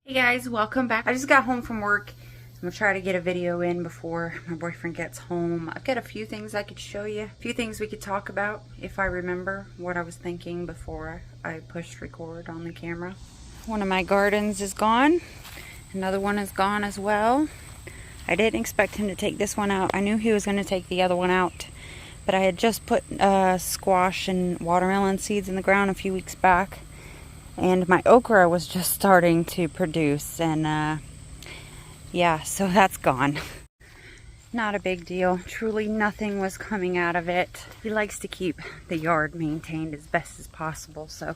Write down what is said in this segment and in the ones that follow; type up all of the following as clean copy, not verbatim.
Hey guys, welcome back. I just got home from work. I'm gonna try to get a video in before my boyfriend gets home. I've got a few things I could show you, a few things we could talk about if I remember what I was thinking before I pushed record on the camera. One of my gardens is gone. Another one is gone as well. I didn't expect him to take this one out. I knew he was gonna take the other one out, but I had just put squash and watermelon seeds in the ground a few weeks back. And my okra was just starting to produce, and yeah, so that's gone. Not a big deal. Truly nothing was coming out of it. He likes to keep the yard maintained as best as possible, so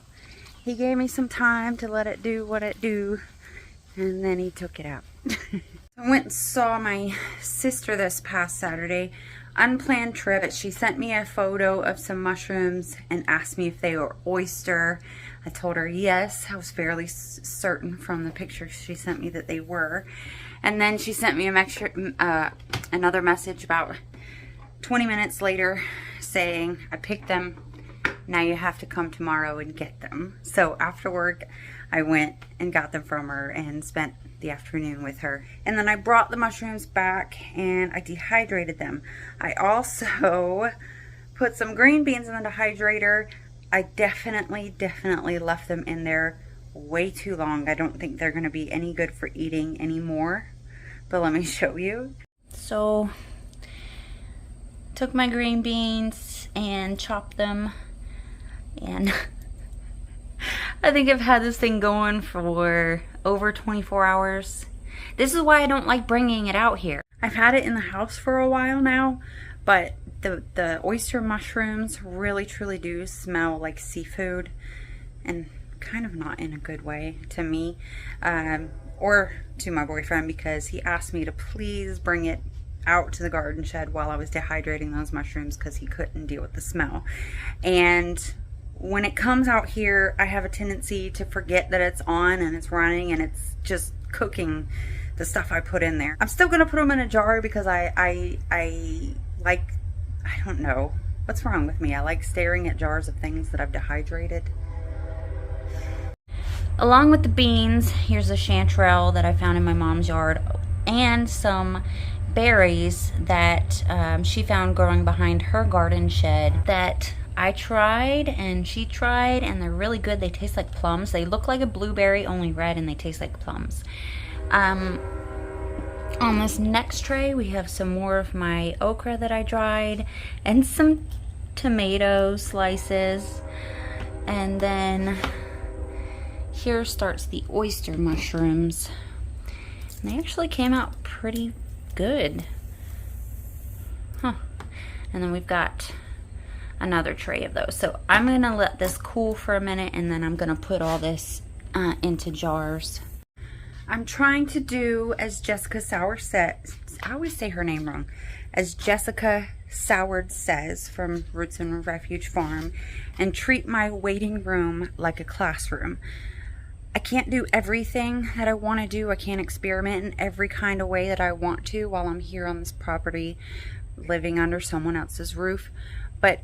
he gave me some time to let it do what it do, and then he took it out. I went and saw my sister this past Saturday. Unplanned trip. She sent me a photo of some mushrooms and asked me if they were oyster. I told her yes. I was fairly certain from the pictures she sent me that they were. And then she sent me another message about 20 minutes later saying, I picked them. Now you have to come tomorrow and get them. So after work, I went and got them from her and spent the afternoon with her. And then I brought the mushrooms back and I dehydrated them. I also put some green beans in the dehydrator. I definitely left them in there way too long. I don't think they're going to be any good for eating anymore. But let me show you. So, took my green beans and chopped them, and I think I've had this thing going for over 24 hours. This is why I don't like bringing it out here. I've had it in the house for a while now, but the oyster mushrooms really truly do smell like seafood, and kind of not in a good way to me, or to my boyfriend, because he asked me to please bring it out to the garden shed while I was dehydrating those mushrooms because he couldn't deal with the smell. And when it comes out here, I have a tendency to forget that it's on and it's running and it's just cooking the stuff I put in there. I'm still gonna put them in a jar because I like, I don't know what's wrong with me. I like staring at jars of things that I've dehydrated. Along with the beans, here's a chanterelle that I found in my mom's yard and some berries that she found growing behind her garden shed that I tried and she tried, and they're really good. They taste like plums. They look like a blueberry, only red, and they taste like plums. On this next tray, we have some more of my okra that I dried and some tomato slices. And then here starts the oyster mushrooms. And they actually came out pretty good. Huh. And then we've got another tray of those. So I'm gonna let this cool for a minute, and then I'm gonna put all this into jars. I'm trying to do as Jessica Soward says, I always say her name wrong, as Jessica Soward says from Roots and Refuge Farm, and treat my waiting room like a classroom. I can't do everything that I want to do. I can't experiment in every kind of way that I want to while I'm here on this property living under someone else's roof, but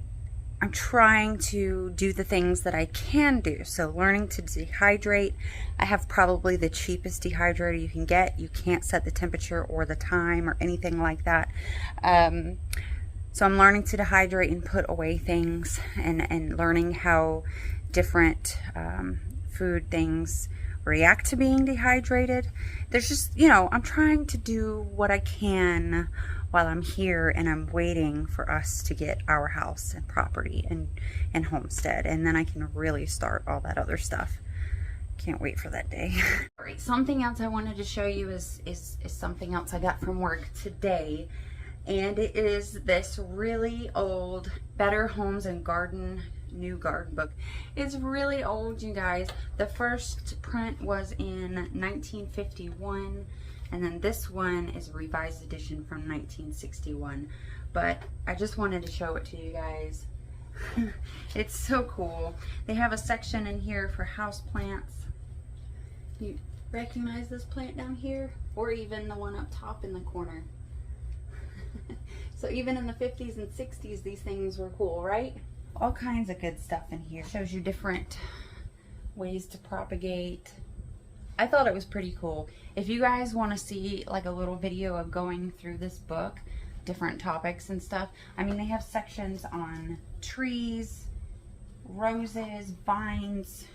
I'm trying to do the things that I can do. So learning to dehydrate. I have probably the cheapest dehydrator you can get. You can't set the temperature or the time or anything like that. So I'm learning to dehydrate and put away things, and learning how different food things react to being dehydrated. There's just, you know, I'm trying to do what I can while I'm here, and I'm waiting for us to get our house and property and homestead, and then I can really start all that other stuff. Can't wait for that day. All right, something else I wanted to show you is something else I got from work today, and it is this really old Better Homes and Garden New Garden book. It's really old, you guys. The first print was in 1951. And then this one is a revised edition from 1961. But I just wanted to show it to you guys. It's so cool. They have a section in here for house plants. You recognize this plant down here? Or even the one up top in the corner. So even in the 50s and 60s, these things were cool, right? All kinds of good stuff in here. Shows you different ways to propagate. I thought it was pretty cool. If you guys want to see like a little video of going through this book, different topics and stuff, I mean, they have sections on trees, roses, vines,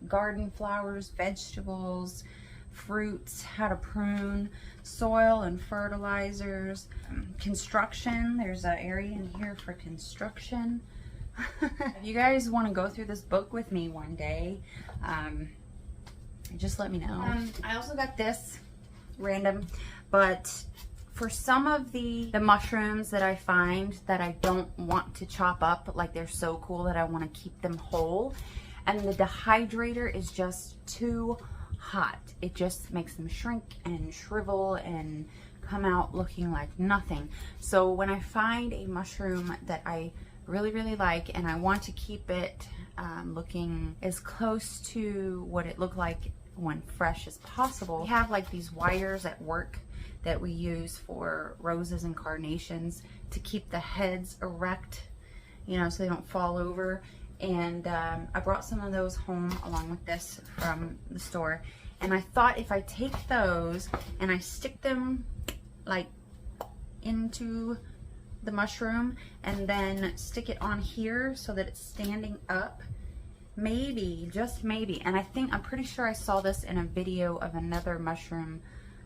garden flowers, vegetables, fruits, how to prune, soil and fertilizers, construction. There's an area in here for construction. If you guys want to go through this book with me one day, just let me know. I also got this random, but for some of the mushrooms that I find that I don't want to chop up, like they're so cool that I want to keep them whole, and the dehydrator is just too hot. It just makes them shrink and shrivel and come out looking like nothing. So when I find a mushroom that I really like and I want to keep it looking as close to what it looked like when fresh as possible, we have like these wires at work that we use for roses and carnations to keep the heads erect, you know, so they don't fall over. And I brought some of those home along with this from the store, and I thought if I take those and I stick them like into the mushroom and then stick it on here so that it's standing up, maybe, just maybe, and I'm pretty sure I saw this in a video of another mushroom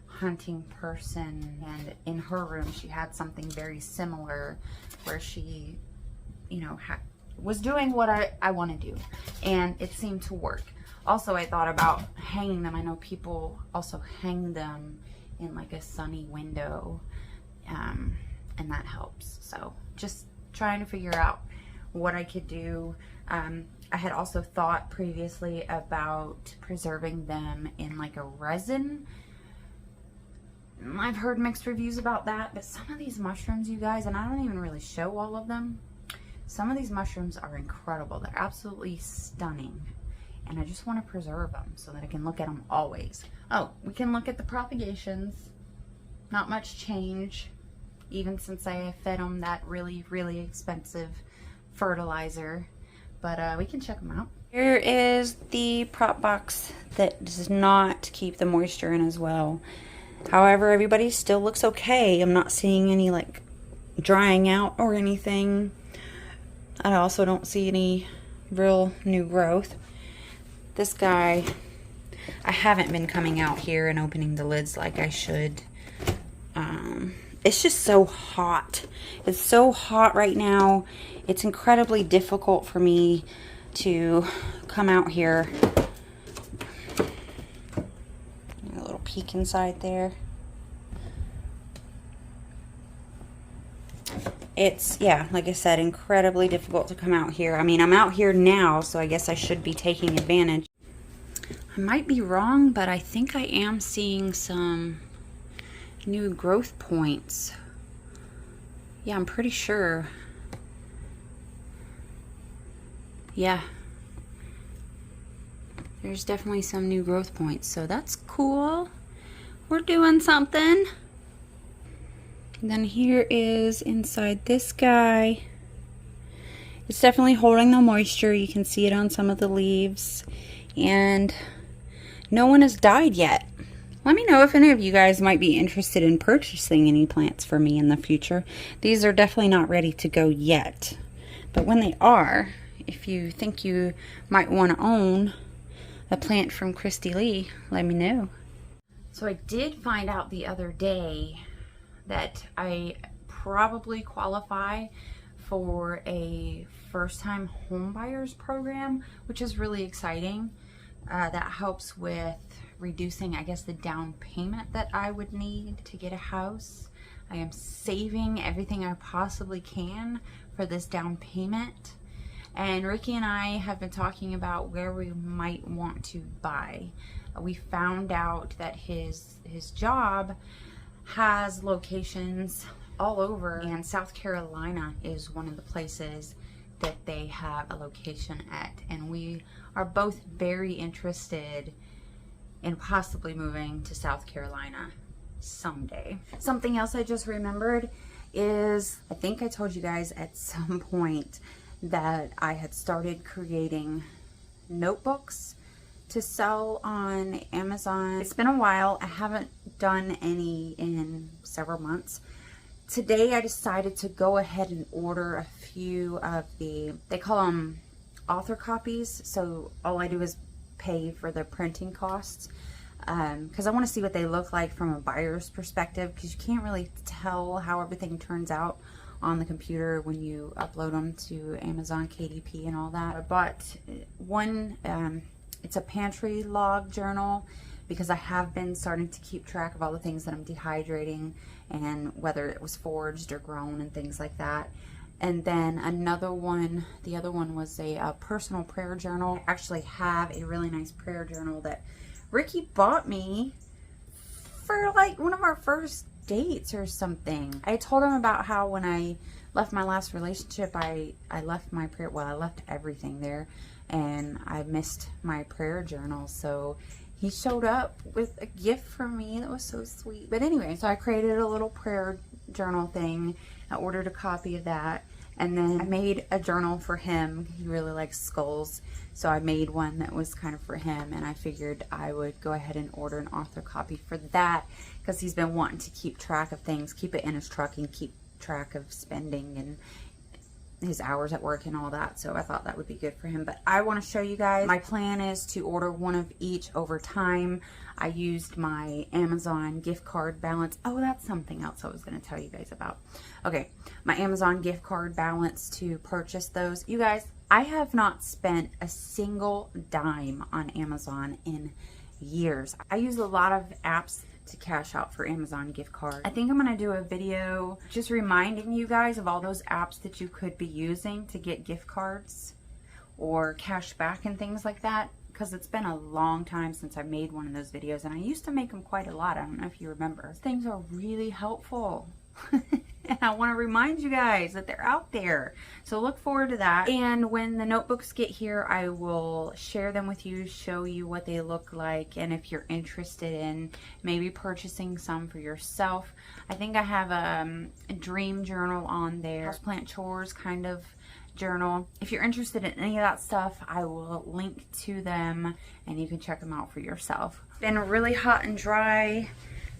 hunting person, and in her room she had something very similar where she, you know, was doing what I want to do, and it seemed to work. Also, I thought about hanging them. I know people also hang them in like a sunny window, and that helps. So just trying to figure out what I could do. I had also thought previously about preserving them in like a resin. I've heard mixed reviews about that, but some of these mushrooms, you guys, and I don't even really show all of them, some of these mushrooms are incredible. They're absolutely stunning, and I just want to preserve them so that I can look at them always. Oh, we can look at the propagations. Not much change, even since I fed them that really expensive fertilizer, but we can check them out. Here is the prop box that does not keep the moisture in as well. However, everybody still looks okay. I'm not seeing any like drying out or anything. I also don't see any real new growth. This guy, I haven't been coming out here and opening the lids like I should. It's just so hot. It's so hot right now. It's incredibly difficult for me to come out here. A little peek inside there. It's, yeah, like I said, incredibly difficult to come out here. I mean, I'm out here now, so I guess I should be taking advantage. I might be wrong, but I think I am seeing some new growth points. Yeah, I'm pretty sure. Yeah. There's definitely some new growth points, so that's cool. We're doing something. And then here is inside this guy. It's definitely holding the moisture. You can see it on some of the leaves. And no one has died yet. Let me know if any of you guys might be interested in purchasing any plants for me in the future. These are definitely not ready to go yet. But when they are, if you think you might want to own a plant from Christy Lee, let me know. So I did find out the other day that I probably qualify for a first-time home buyers program, which is really exciting. That helps with reducing, I guess, the down payment that I would need to get a house. I am saving everything I possibly can for this down payment. And Ricky and I have been talking about where we might want to buy. We found out that his job has locations all over, and South Carolina is one of the places that they have a location at, and we are both very interested in possibly moving to South Carolina someday. Something else I just remembered is, I think I told you guys at some point that I had started creating notebooks to sell on Amazon. It's been a while. I haven't done any in several months. Today I decided to go ahead and order a few of the, they call them author copies. So all I do is pay for the printing costs. Because I want to see what they look like from a buyer's perspective, because you can't really tell how everything turns out on the computer when you upload them to Amazon KDP and all that. I bought one, it's a pantry log journal, because I have been starting to keep track of all the things that I'm dehydrating and whether it was foraged or grown and things like that. And then another one, the other one was a personal prayer journal. I actually have a really nice prayer journal that Ricky bought me for like one of our first dates or something. I told him about how when I left my last relationship, I left my prayer, well, I left everything there, and I missed my prayer journal. So he showed up with a gift for me that was so sweet. But anyway, so I created a little prayer journal thing. I ordered a copy of that. And then I made a journal for him. He really likes skulls. So I made one that was kind of for him. And I figured I would go ahead and order an author copy for that, because he's been wanting to keep track of things, keep it in his truck, and keep track of spending and his hours at work and all that. So I thought that would be good for him. But I want to show you guys, my plan is to order one of each over time. I used my Amazon gift card balance. Oh, that's something else I was going to tell you guys about. Okay, my Amazon gift card balance to purchase those. You guys, I have not spent a single dime on Amazon in years. I use a lot of apps to cash out for Amazon gift cards. I think I'm going to do a video just reminding you guys of all those apps that you could be using to get gift cards or cash back and things like that, because it's been a long time since I made one of those videos, and I used to make them quite a lot. I don't know if you remember. Things are really helpful. And I want to remind you guys that they're out there. So look forward to that. And when the notebooks get here, I will share them with you, show you what they look like. And if you're interested in maybe purchasing some for yourself, I think I have a dream journal on there. Houseplant chores kind of journal. If you're interested in any of that stuff, I will link to them and you can check them out for yourself. It's been really hot and dry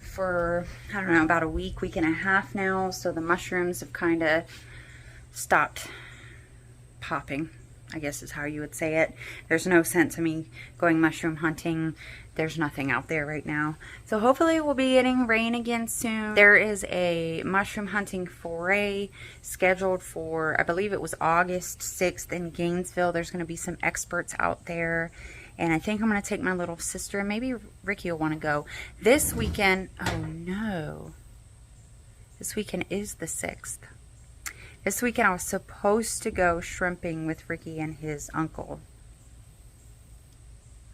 for, I don't know, about a week and a half now, so the mushrooms have kind of stopped popping, I guess is how you would say it. There's no sense in me going mushroom hunting. There's nothing out there right now. So hopefully we'll be getting rain again soon. There is a mushroom hunting foray scheduled for, I believe it was August 6th in Gainesville. There's going to be some experts out there. And I think I'm going to take my little sister, and maybe Ricky will want to go. This weekend, oh no. This weekend is the 6th. This weekend I was supposed to go shrimping with Ricky and his uncle.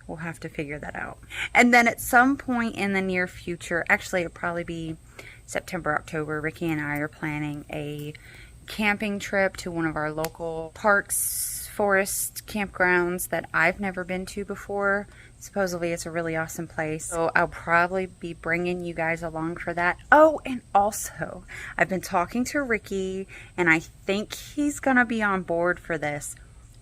We'll have to figure that out. And then at some point in the near future, actually it'll probably be September, October, Ricky and I are planning a camping trip to one of our local parks, forest campgrounds that I've never been to before. Supposedly it's a really awesome place. So I'll probably be bringing you guys along for that. Oh, and also I've been talking to Ricky and I think he's gonna be on board for this.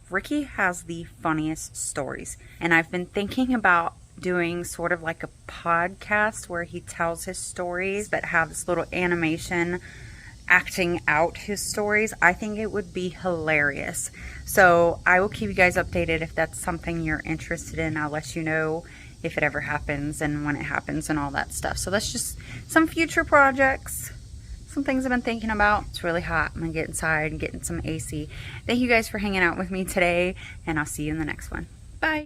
Ricky has the funniest stories, and I've been thinking about doing sort of like a podcast where he tells his stories but have this little animation acting out his stories. I think it would be hilarious. So I will keep you guys updated if that's something you're interested in. I'll let you know if it ever happens and when it happens and all that stuff. So that's just some future projects, some things I've been thinking about. It's really hot. I'm gonna get inside and get in some AC. Thank you guys for hanging out with me today, and I'll see you in the next one.